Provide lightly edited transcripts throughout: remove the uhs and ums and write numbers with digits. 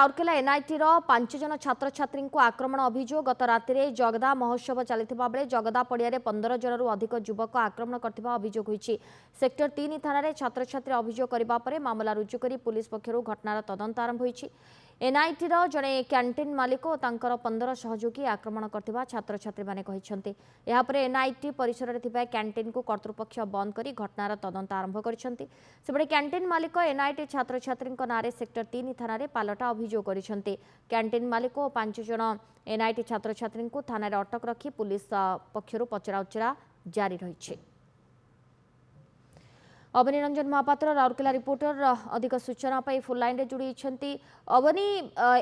Rourkela NIT 5 जन छात्र छात्री को आक्रमण अभियोग गत राति जगदा महोत्सव चलता बेले जगदा पड़िया 15 जनरू अधिक युवक आक्रमण करथिबा अभियोग होईछि। सेक्टर 3 थाना छात्र छात्री अभियोग करबा परे मामला रुजु करी पुलिस पक्षरु घटनार तदंत आरंभ होईछि। एनआईटी जड़े कैंटीन मालिक और तांकर 15 सहयोगी आक्रमण करथिबा छात्र छात्री माने कहिसंते। या परे एनआईटी परिसर में कैंटीन को कर्तृपक्ष बंद करी घटनार तदंत आरंभ करिसंते। सेबडे कैंटीन मालिक एनआईटी छात्र छात्री नारे सेक्टर 3 थाना पालटा अभियोग करिसंते। कैंटीन मालिक और 5 जन एनआईटी छात्र छात्री को थाना अटक रखी पुलिस पक्षरु पचराउचरा जारी रही। अवनी रंजन महापात्र राउरकेला रिपोर्टर अधिक सूचना पाई फुल लाइन रे जुड़ी छंती। अवनी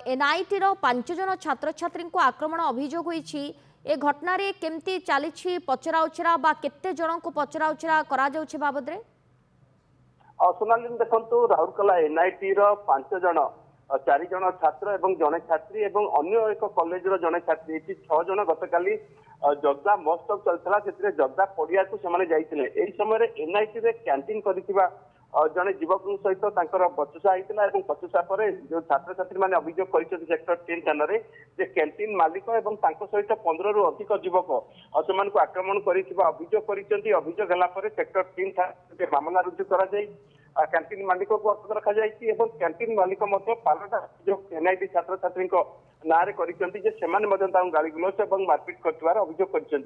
एनआईटी 5 जन छात्र छात्री को आक्रमण अभियोग होईछि। ए घटना रे केमती चली पचराउचरा बा केते जन को पचराउचरा करा जाउछि बाबद रे? सोनाली देखंतु राउरकेला एनआईटी 5 जन 4 जन छात्र एवं जने छात्री एवं अन्य एक कॉलेज जने छात्री 6 जन गतकाली जगदा महोत्सव चलता से जगदा पड़िया को से समय एनआईटी रे कैंटीन करिथिबा जने युवक सहित बचसा होता है। बचसा पर जो छात्र छात्री मैंने अभियोग कर सेक्टर 3 थाना जे कैंटीन मालिक और सहित 15 रु अधिक युवक से आक्रमण कर अभियोग कर अभियोग है सेक्टर 3 थाना मामला रुजु करा कैंटीन मालिक को अटक रखा जाए। कैंटीन मालिक पालटा जो एनआईटी छात्र छात्री ना गाड़ी गुलस और मारपिट कर अभियोग कर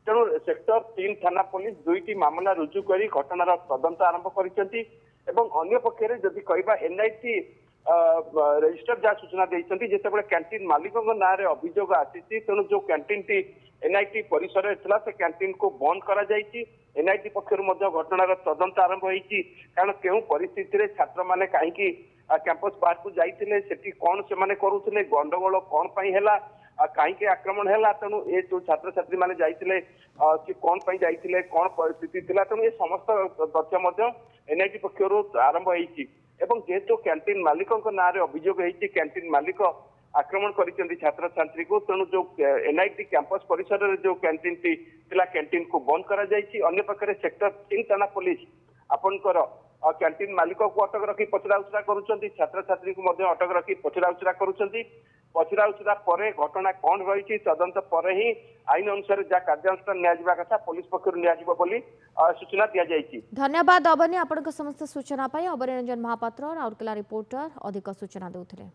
तेणु सेक्टर 3 थाना पुलिस 2टी मामला रुजु कर घटनार तदंत आरंभ कर पक्षरे जदि कहबा एनआईटी रजिस्टर जहाँ सूचना देते जिते कैंटीन मालिक ना अभियोग आसी तेणु जो कैंटीन टी एनआईटी परिसर से कैंटीन को बंद करा जायछि। एनआईटी पक्षर घटनार तदंत आरंभ होईछि कारण केउ परिस्थिति छात्र माने कहीं कैंपस बाहर को जाइए सेठी कौन से माने करुले गंडगोल कौन है कहीं आक्रमण है तेणु ये जो छात्र छात्री मैंने जाइए कौन जाइए कौन परिस्थिति थी तेणु ये समस्त तथ्य एनआईटी पक्षर आरंभ होईछि। एवं जेहेतु कैंटीन मालिक ना अभियोग होईछि कैंटीन मालिक आक्रमण कर छात्र छात्री को तेणु जो एनआईटी कैंपस परिसर जो कैंटीन टी कैंटीन को बंद करा जायछि। अन्य पक्षरे सेक्टर 3 थाना पुलिस आपनकर कैंटीन मालिक को अटक रखी पचराउचरा करुछंती छात्र छात्री को मध्य अटक रखी पचराउचरा करुछंती। पचराउचरा परे घटना कौन रही तदंत पर ही आईन अनुसार जहाँ कार्यानुष्ठान निया कथा पुलिस पक्षर नियाजिबो बोली सूचना दिया जायछि। धन्यवाद अवनी आपनक समस्त सूचना पाई। अवनी रंजन महापात्र राउरकेला रिपोर्टर अधिक सूचना देउथिले।